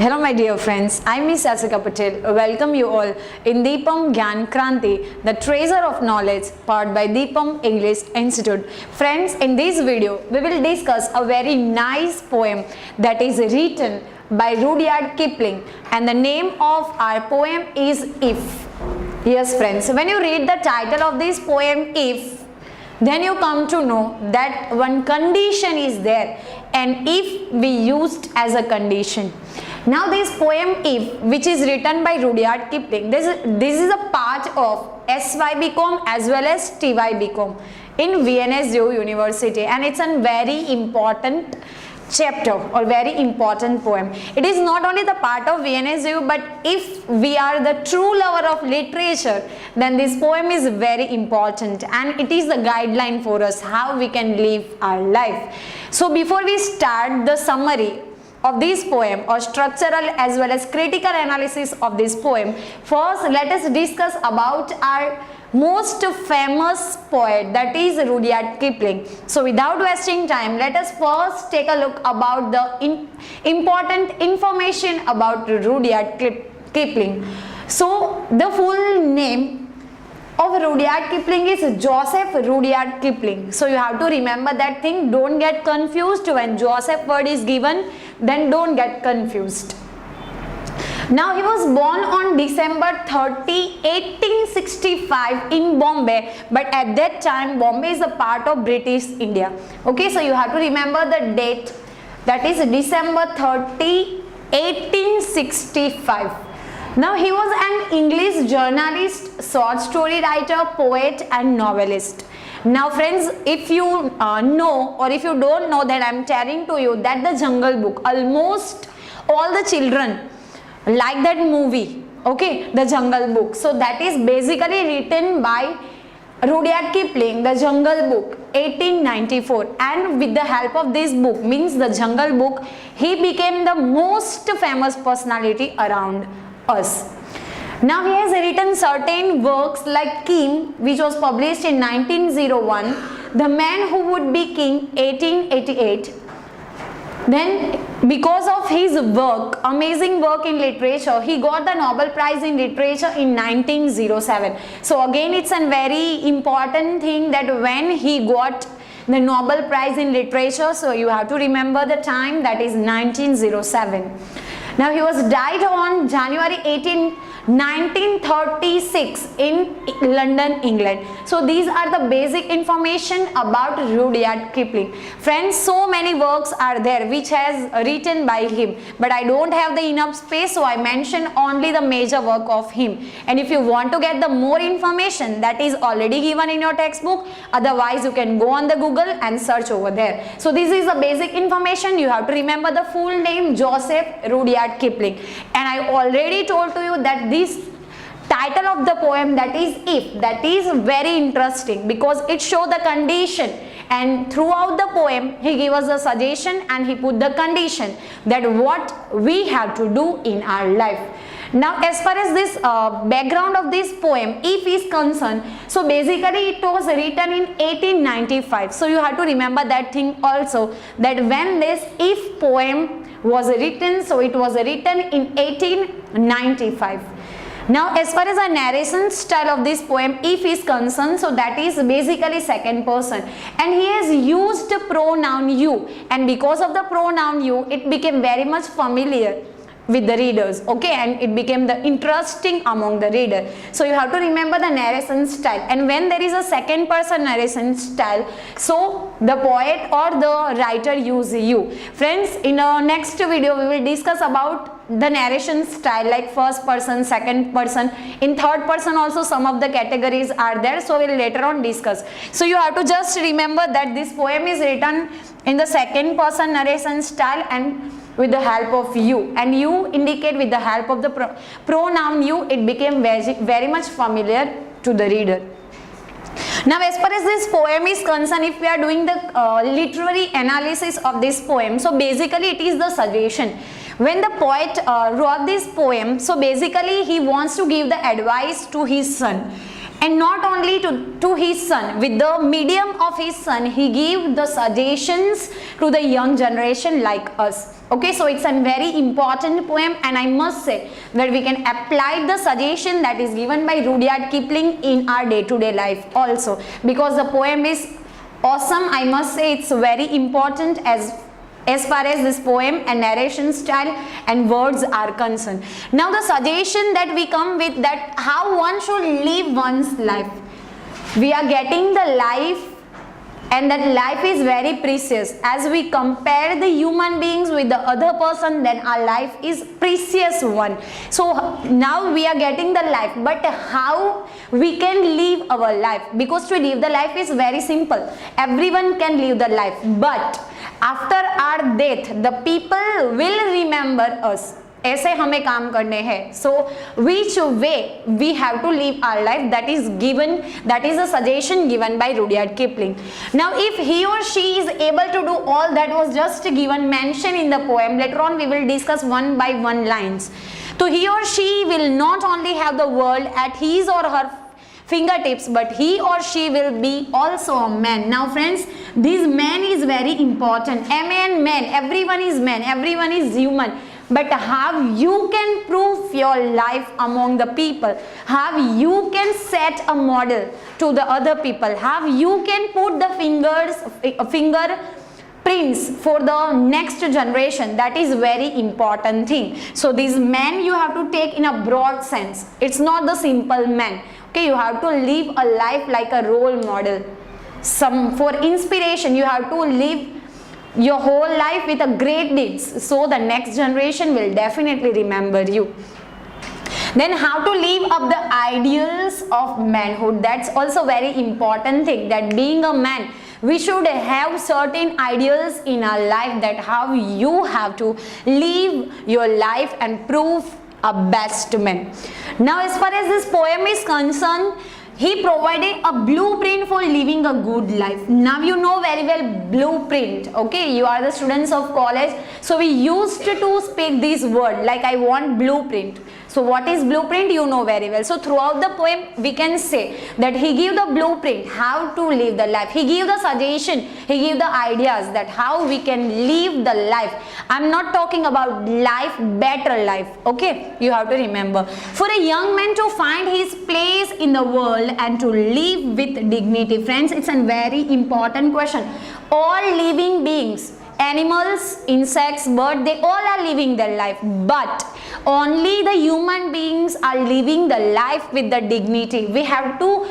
Hello my dear friends, I Miss Asika Patel welcome you all in Deepam, Gyan, Kranti, the treasure of knowledge powered by Deepam English Institute. Friends, in this video we will discuss a very nice poem that is written by Rudyard Kipling, and the name of our poem is If. Yes friends, when you read the title of this poem If, then you come to know that one condition is there, and if we used as a condition. Now this poem If, which is written by Rudyard Kipling, this is a part of SY.Com as well as TY.Com in V.N.S.G.U University, and it's a very important chapter or very important poem. It is not only the part of V.N.S.G.U, but if we are the true lover of literature, then this poem is very important and it is the guideline for us how we can live our life. So before we start the summary of this poem or structural as well as critical analysis of this poem, first let us discuss about our most famous poet, that is Rudyard Kipling. So without wasting time, let us first take a look about the important information about Rudyard Kipling. So the full name of Rudyard Kipling is Joseph Rudyard Kipling. So you have to remember that thing. Don't get confused when Joseph word is given, then don't get confused. Now he was born on December 30, 1865 in Bombay, but at that time Bombay is a part of British India. Okay, so you have to remember the date, that is December 30, 1865. Now he was an English journalist, short story writer, poet and novelist. Now friends, if you know or if you don't know, that I am telling to you that the Jungle Book, almost all the children like that movie, okay, the Jungle Book. So that is basically written by Rudyard Kipling, the Jungle Book, 1894, and with the help of this book, means the Jungle Book, he became the most famous personality around us. Now he has written certain works like King, which was published in 1901, The Man Who Would Be King, 1888. Then because of his work, amazing work in literature, he got the Nobel Prize in Literature in 1907. So again it's a very important thing that when he got the Nobel Prize in Literature, so you have to remember the time, that is 1907. Now he was died on January 18, 1936 in London, England. So these are the basic information about Rudyard Kipling. Friends, so many works are there which has written by him, but I don't have the enough space, so I mention only the major work of him. And if you want to get the more information, that is already given in your textbook, otherwise you can go on the Google and search over there. So this is the basic information. You have to remember the full name, Joseph Rudyard Kipling. And I already told to you that this title of the poem, that is If, that is very interesting because it shows the condition, and throughout the poem he gave us a suggestion and he put the condition that what we have to do in our life. Now as far as this background of this poem If is concerned, so basically it was written in 1895. So you have to remember that thing also, that when this If poem was written, so it was written in 1895. Now as far as the narration style of this poem If is concerned, so that is basically second person, and he has used the pronoun you, and because of the pronoun you, it became very much familiar with the readers, okay, and it became the interesting among the reader. So you have to remember the narration style, and when there is a second person narration style, so the poet or the writer use you. Friends, in our next video we will discuss about the narration style like first person, second person, in third person also some of the categories are there, so we will later on discuss. So you have to just remember that this poem is written in the second person narration style and with the help of you, and you indicate with the help of the pronoun you, it became very much familiar to the reader. Now as far as this poem is concerned, if we are doing the literary analysis of this poem, so basically it is the suggestion. When the poet wrote this poem, so basically he wants to give the advice to his son. And not only to his son, with the medium of his son, he gave the suggestions to the young generation like us. Okay, so it's a very important poem, and I must say that we can apply the suggestion that is given by Rudyard Kipling in our day-to-day life also, because the poem is awesome. I must say it's very important as far as this poem and narration style and words are concerned. Now the suggestion that we come with, that how one should live one's life. We are getting the life, and that life is very precious. As we compare the human beings with the other person, then our life is precious one. So now we are getting the life, but how we can live our life? Because to live the life is very simple. Everyone can live the life, but after our death, the people will remember us. ऐसे हमें काम करने हैं. So which way we have to live our life, that is given, that is a suggestion given by Rudyard Kipling. Now if he or she is able to do all that was just given, mentioned in the poem, later on we will discuss one by one lines. So he or she will not only have the world at his or her fingertips, but he or she will be also a man. Now friends, this man is very important. A man, everyone is man, everyone is human. But how you can prove your life among the people, how you can set a model to the other people, how you can put the fingerprints for the next generation, that is very important thing. So this man you have to take in a broad sense. It's not the simple man. Okay, you have to live a life like a role model. For inspiration, you have to live your whole life with a great deeds, so the next generation will definitely remember you. Then how to live up the ideals of manhood. That's also very important thing, that being a man, we should have certain ideals in our life, that how you have to live your life and prove a best man. Now as far as this poem is concerned, he provided a blueprint for living a good life. Now you know very well blueprint. Okay, you are the students of college, so we used to speak this word like I want blueprint. So what is blueprint? You know very well. So throughout the poem we can say that he gave the blueprint how to live the life. He gave the suggestion, he gave the ideas that how we can live the life. I'm not talking about life, better life. Okay, you have to remember. For a young man to find his place in the world and to live with dignity. Friends, it's a very important question. All living beings, animals, insects, birds, they all are living their life, but only the human beings are living the life with the dignity. We have to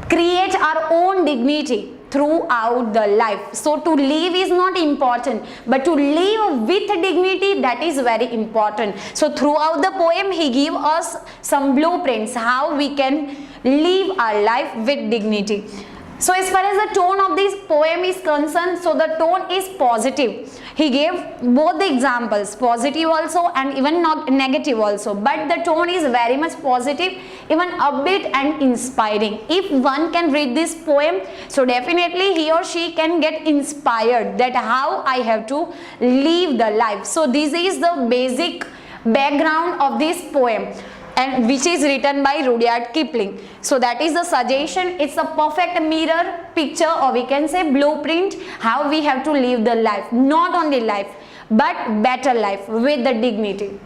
create our own dignity throughout the life. So to live is not important, but to live with dignity, that is very important. So throughout the poem he gave us some blueprints how we can live our life with dignity. So as far as the tone of this poem is concerned, so the tone is positive. He gave both the examples, positive also and even not negative also, but the tone is very much positive, even upbeat and inspiring. If one can read this poem, so definitely he or she can get inspired that how I have to live the life. So this is the basic background of this poem, and which is written by Rudyard Kipling. So that is the suggestion. It's a perfect mirror picture, or we can say blueprint, how we have to live the life. Not only life, but better life with the dignity.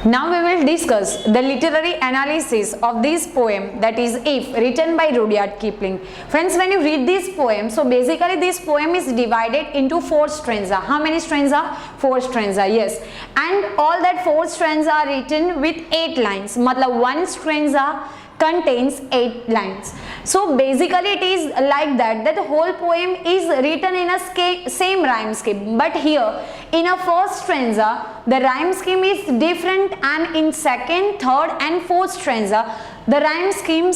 Now we will discuss the literary analysis of this poem, that is If, written by Rudyard Kipling. Friends, when you read this poem, so basically this poem is divided into 4 stanza. How many stanza? 4 stanza, yes. And all that 4 stanza are written with 8 lines. Matlab one stanza contains 8 lines. So basically it is like that the whole poem is written in a same rhyme scheme, but here in a first stanza the rhyme scheme is different, and in second, third and fourth stanza the rhyme scheme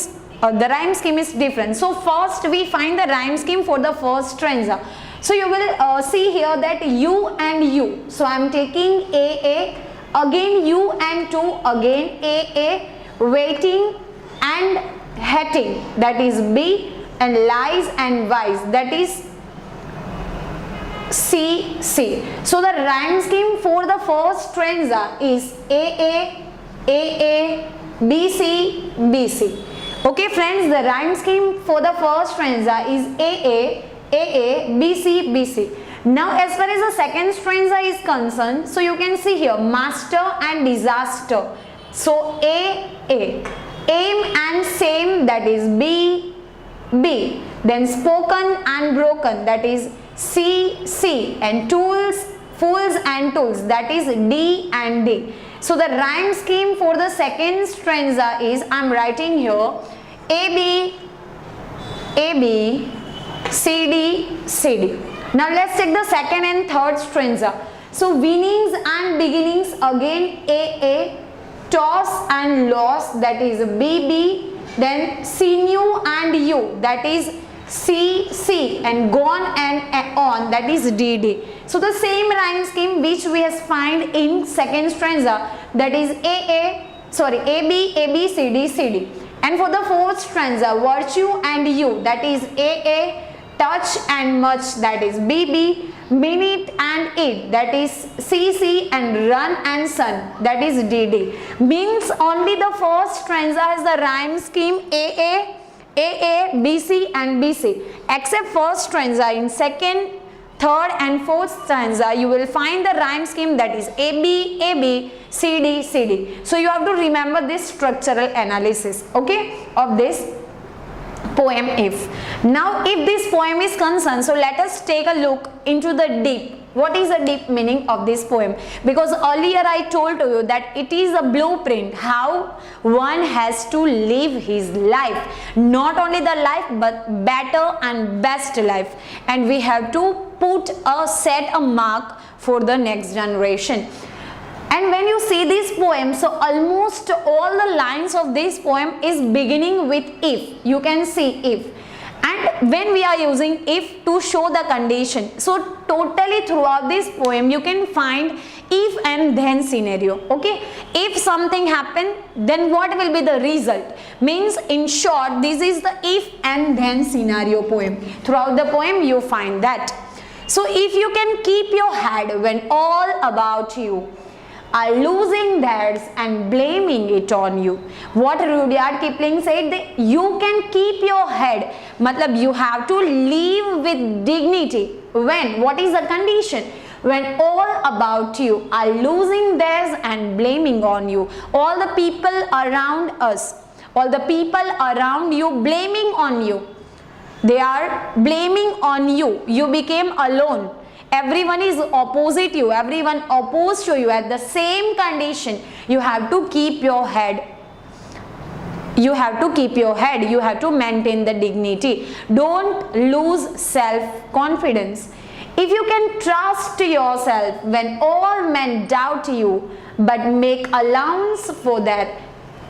is different. So first we find the rhyme scheme for the first stanza. So you will see here that you and you. So I am taking A, again you and two, again A, waiting and hating, that is B, and lies and wise, that is C. So the rhyme scheme for the first stanza is A, B, C. Okay friends, the rhyme scheme for the first stanza is A, B, C. Now as far as the second stanza is concerned, so you can see here master and disaster. So A, aim and same, that is B, then spoken and broken, that is C, and tools, fools and tools, that is D and D. So the rhyme scheme for the second stanza is, I am writing here A, B, C, D. Now let's take the second and third stanza. So winnings and beginnings, again A, toss and loss, that is B, then sinew and you, that is C, and gone and on, that is D. So the same rhyme scheme which we have find in second stanza, that is A, B, C, D. And for the fourth stanza, virtue and you, that is A, touch and much, that is B, minute and it, that is C, and run and sun, that is D. Means only the first stanza has the rhyme scheme A, BC and BC, except first stanza. In second, third and fourth stanza you will find the rhyme scheme, that is AB, CD. So you have to remember this structural analysis, okay, of this poem. If now if this poem is concerned, so let us take a look into the deep. What is the deep meaning of this poem? Because earlier I told to you that it is a blueprint how one has to live his life, not only the life but better and best life, and we have to set a mark for the next generation. And when you see this poem, so almost all the lines of this poem is beginning with if. You can see if. And when we are using if to show the condition, so totally throughout this poem you can find if and then scenario. Okay, if something happen, then what will be the result? Means in short, this is the if and then scenario poem. Throughout the poem you find that. So if you can keep your head when all about you are losing theirs and blaming it on you. What Rudyard Kipling said, that you can keep your head, matlab you have to live with dignity. When? What is the condition? When all about you are losing theirs and blaming on you. All the people around us, all the people around you blaming on you. They are blaming on you. You became alone. Everyone is opposite you, everyone opposed to you at the same condition. You have to keep your head. You have to keep your head. You have to maintain the dignity. Don't lose self-confidence. If you can trust yourself when all men doubt you, but make allowance for that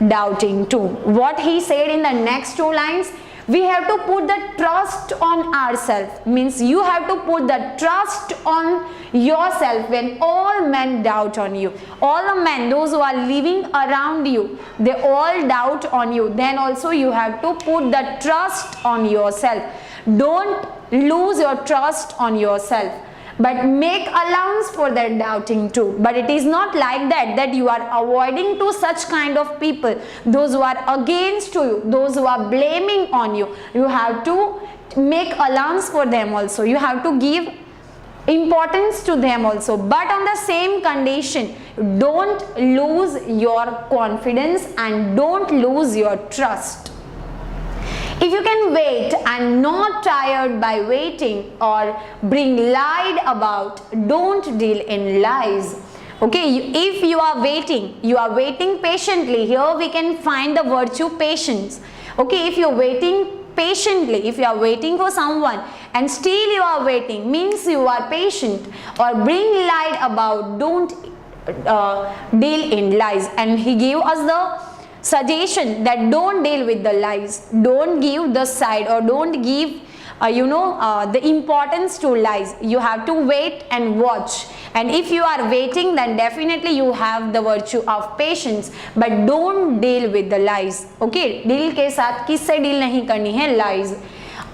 doubting too. What he said in the next two lines, we have to put the trust on ourselves. Means you have to put the trust on yourself when all men doubt on you. All the men, those who are living around you, they all doubt on you. Then also you have to put the trust on yourself. Don't lose your trust on yourself, but make allowance for that doubting too. But it is not like that you are avoiding to such kind of people, those who are against you, those who are blaming on you. You have to make allowance for them also. You have to give importance to them also, but on the same condition, don't lose your confidence and don't lose your trust. If you can wait and not tired by waiting or bring lied about, don't deal in lies. Okay, if you are waiting patiently. Here we can find the virtue patience. Okay, if you are waiting patiently, if you are waiting for someone and still you are waiting, means you are patient. Or bring lied about, don't deal in lies. And he gave us the suggestion that don't deal with the lies, don't give the side or don't give the importance to lies. You have to wait and watch, and if you are waiting, then definitely you have the virtue of patience, but don't deal with the lies. Okay, deal के साथ किससे deal नहीं करनी है? Lies.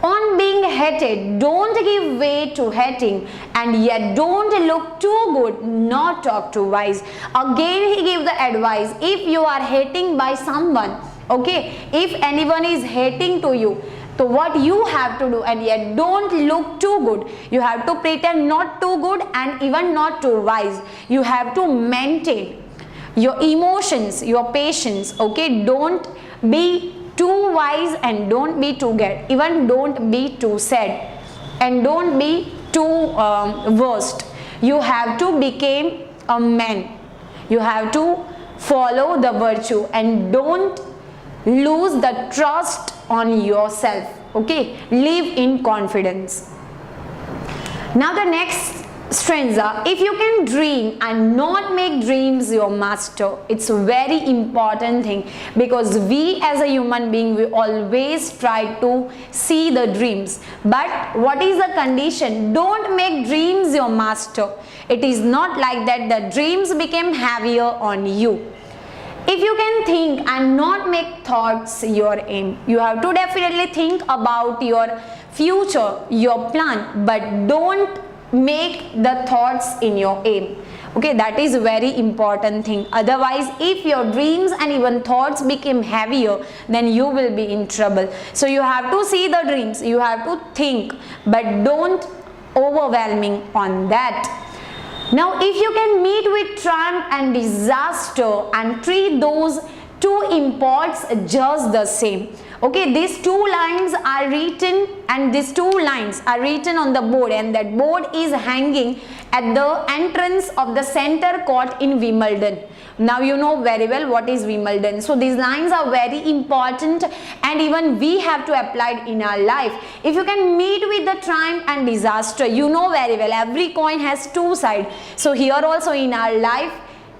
On being hated, don't give way to hating, and yet don't look too good, not talk too wise. Again he gave the advice, if you are hating by someone, okay, if anyone is hating to you, So what you have to do, and yet don't look too good. You have to pretend not too good and even not too wise. You have to maintain your emotions, your patience. Okay, don't be too wise and don't be too good. Even don't be too sad and don't be too worst. You have to become a man. You have to follow the virtue and don't lose the trust on yourself. Okay, live in confidence. Now the next stanza, if you can dream and not make dreams your master. It's a very important thing, because we as a human being, we always try to see the dreams, but what is the condition? Don't make dreams your master. It is not like that. The dreams became heavier on you. If you can think and not make thoughts your aim, you have to definitely think about your future, your plan, but don't make the thoughts in your aim. Okay, that is a very important thing. Otherwise, if your dreams and even thoughts become heavier, then you will be in trouble. So you have to see the dreams, you have to think, but don't overwhelming on that. Now, if you can meet with triumph and disaster and treat those two imports just the same. Okay, these two lines are written, and these two lines are written on the board, and that board is hanging at the entrance of the center court in Wimbledon. Now you know very well what is Wimbledon. So these lines are very important, and even we have to apply it in our life. If you can meet with the triumph and disaster, you know very well every coin has two sides. So here also in our life,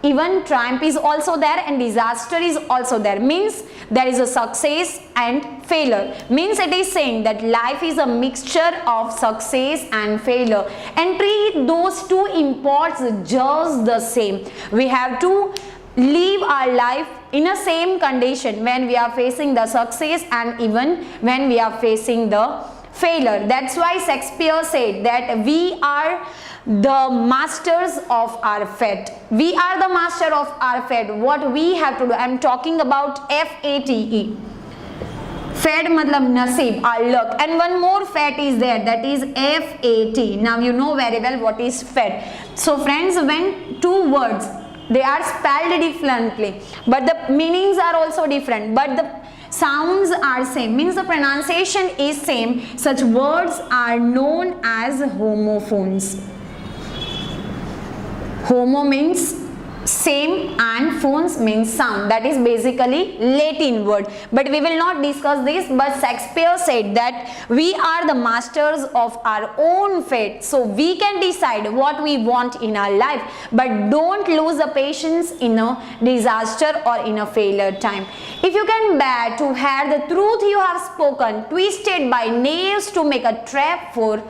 even triumph is also there and disaster is also there. Means there is a success and failure. Means it is saying that life is a mixture of success and failure, and treat those two imports just the same. We have to live our life in a same condition when we are facing the success and even when we are facing the failure. That's why Shakespeare said that we are the masters of our fate. We are the master of our fate. What we have to do, I am talking about FATE. Fate matlab naseeb, our luck, and one more fate is there, that is FAT. Now you know very well what is fate. So friends, when two words, they are spelled differently, but the meanings are also different, but the sounds are same, means the pronunciation is same. Such words are known as homophones. Homo means same and phones means sound. That is basically Latin word, but we will not discuss this. But Shakespeare said that we are the masters of our own fate, so we can decide what we want in our life, but don't lose the patience in a disaster or in a failure time. If you can bear to hear the truth you have spoken, twisted by nails to make a trap for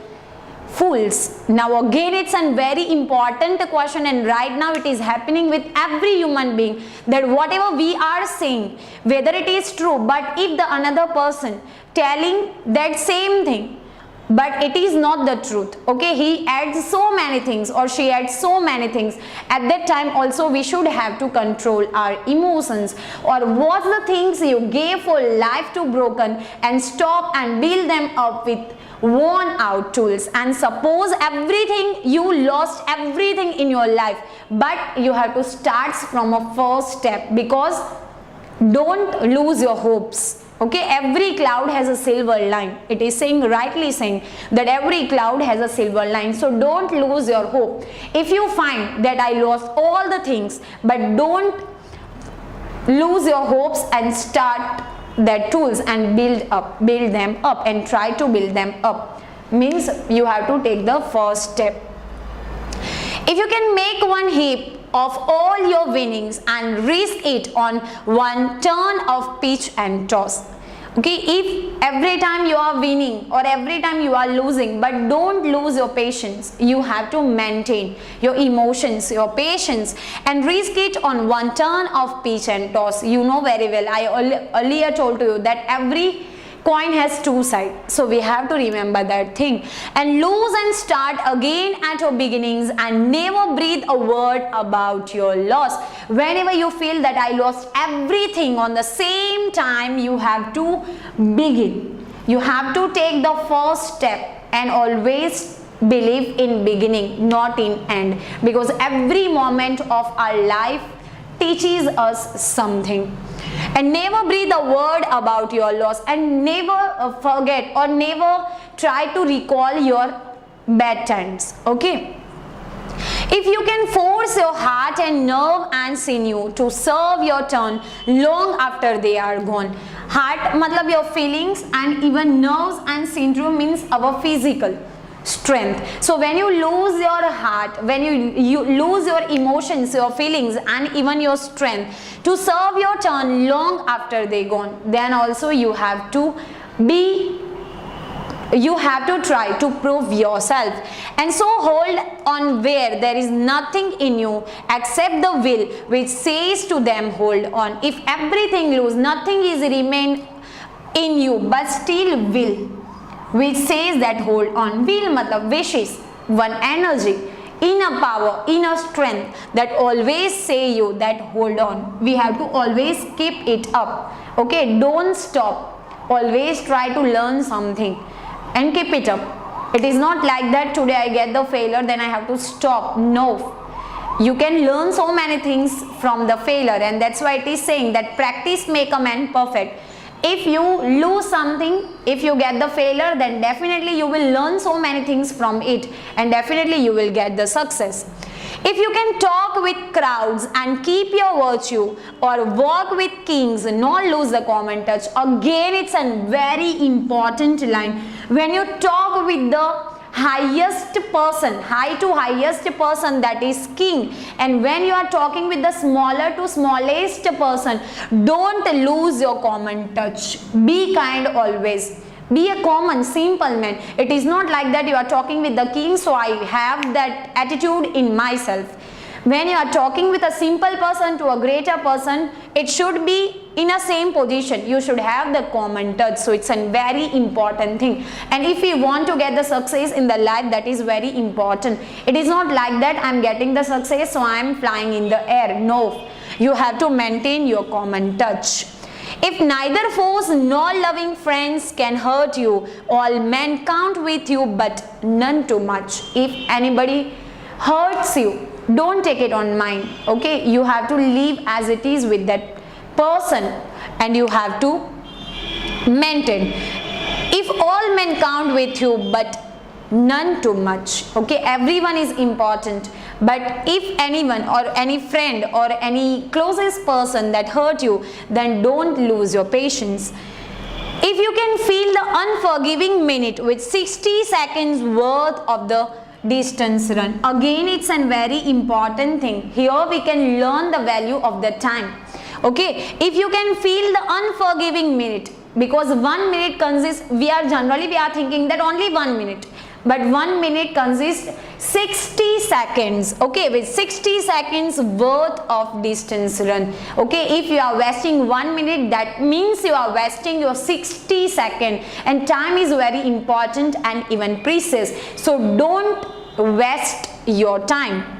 fools. Now again, it's a very important question, and right now it is happening with every human being, that whatever we are saying, whether it is true, but if the another person telling that same thing, but it is not the truth, okay, he adds so many things or she adds so many things, at that time also we should have to control our emotions, or what's the things you gave for life to broken, and stop and build them up with worn out tools. And suppose everything, you lost everything in your life, but you have to start from a first step, because don't lose your hopes. Okay, every cloud has a silver line. It is saying, rightly saying, that every cloud has a silver line. So don't lose your hope. If you find that I lost all the things, but don't lose your hopes and start their tools and build them up and try to build them up. Means you have to take the first step. If you can make one heap of all your winnings and risk it on one turn of pitch and toss. Okay, if every time you are winning or every time you are losing, but don't lose your patience. You have to maintain your emotions, your patience, and risk it on one turn of pitch and toss. You know very well, I earlier told to you that every coin has two sides, so we have to remember that thing. And lose and start again at your beginnings, and never breathe a word about your loss. Whenever you feel that I lost everything on the same time, you have to begin. You have to take the first step and always believe in beginning, not in end, because every moment of our life teaches us something. And never breathe a word about your loss, and never forget or never try to recall your bad times. Okay, if you can force your heart and nerve and sinew to serve your turn long after they are gone. Heart matlab your feelings, and even nerves and sinew means our physical strength. So when you lose your heart, when you lose your emotions, your feelings, and even your strength to serve your turn long after they gone, then also you have to try to prove yourself. And so hold on where there is nothing in you except the will which says to them hold on. If everything lose, nothing is remain in you but still will, which says that hold on. Will matlab wishes, one energy, inner power, inner strength that always say you that hold on. We have to always keep it up. Okay, don't stop. Always try to learn something and keep it up. It is not like that today I get the failure, then I have to stop. No. You can learn so many things from the failure, and that's why it is saying that practice make a man perfect. If you lose something, if you get the failure, then definitely you will learn so many things from it, and definitely you will get the success. If you can talk with crowds and keep your virtue, or walk with kings, not lose the common touch. Again, it's a very important line. When you talk with the highest person, high to highest person, that is king, and when you are talking with the smaller to smallest person, don't lose your common touch. Be kind always. Be a common, simple man. It is not like that you are talking with the king, so I have that attitude in myself. When you are talking with a simple person to a greater person, it should be in a same position. You should have the common touch. So it's a very important thing. And if you want to get the success in the life, that is very important. It is not like that I am getting the success, so I am flying in the air. No, you have to maintain your common touch. If neither foes nor loving friends can hurt you, all men count with you, but none too much. If anybody hurts you, don't take it on mind. Okay, you have to live as it is with that person, and you have to maintain. If all men count with you, but none too much. Okay, everyone is important, but if anyone or any friend or any closest person that hurt you, then don't lose your patience. If you can feel the unforgiving minute with 60 seconds worth of the distance run, again it's a very important thing. Here we can learn the value of the time. Okay, if you can feel the unforgiving minute, because 1 minute consists, we are thinking that only 1 minute, but 1 minute consists 60 seconds. Okay, with 60 seconds worth of distance run. Okay, if you are wasting 1 minute, that means you are wasting your 60 seconds, and time is very important and even precious. So don't waste your time.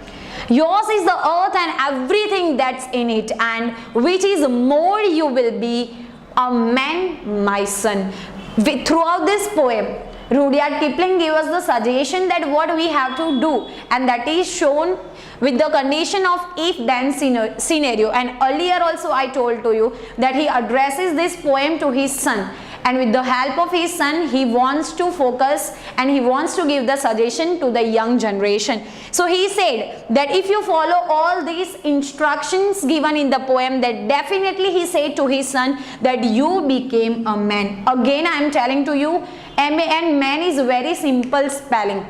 Yours is the earth and everything that's in it, and which is more you will be a man, my son. Throughout this poem, Rudyard Kipling gave us the suggestion that what we have to do, and that is shown with the condition of if-then scenario. And earlier also I told to you that he addresses this poem to his son, and with the help of his son he wants to focus and he wants to give the suggestion to the young generation. So he said that if you follow all these instructions given in the poem, that definitely he said to his son that you became a man. Again I am telling to you, and man is very simple spelling,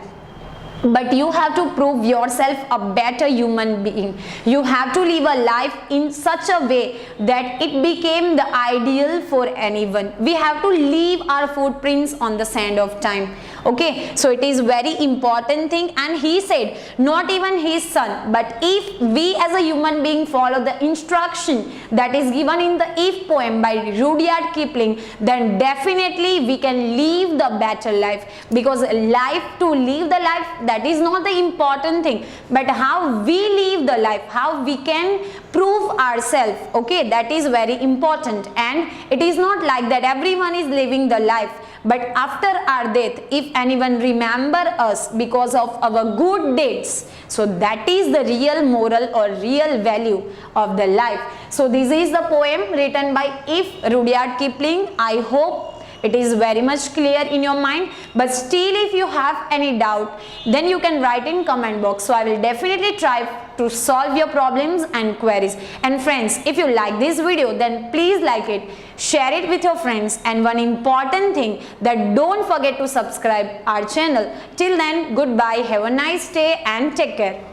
but you have to prove yourself a better human being. You have to live a life in such a way that it became the ideal for anyone. We have to leave our footprints on the sand of time. Okay, so it is very important thing. And he said, not even his son, but if we as a human being follow the instruction that is given in the If poem by Rudyard Kipling, then definitely we can live the better life. Because life, to live the life, that is not the important thing, but how we live the life, how we can prove ourselves. Okay, that is very important. And it is not like that everyone is living the life, but after our death, if anyone remember us because of our good deeds, so that is the real moral or real value of the life. So this is the poem written by Rudyard Kipling. I hope it is very much clear in your mind, but still if you have any doubt, then you can write in comment box. So I will definitely try to solve your problems and queries. And friends, if you like this video, then please like it, share it with your friends, and one important thing, that don't forget to subscribe our channel. Till then, goodbye, have a nice day and take care.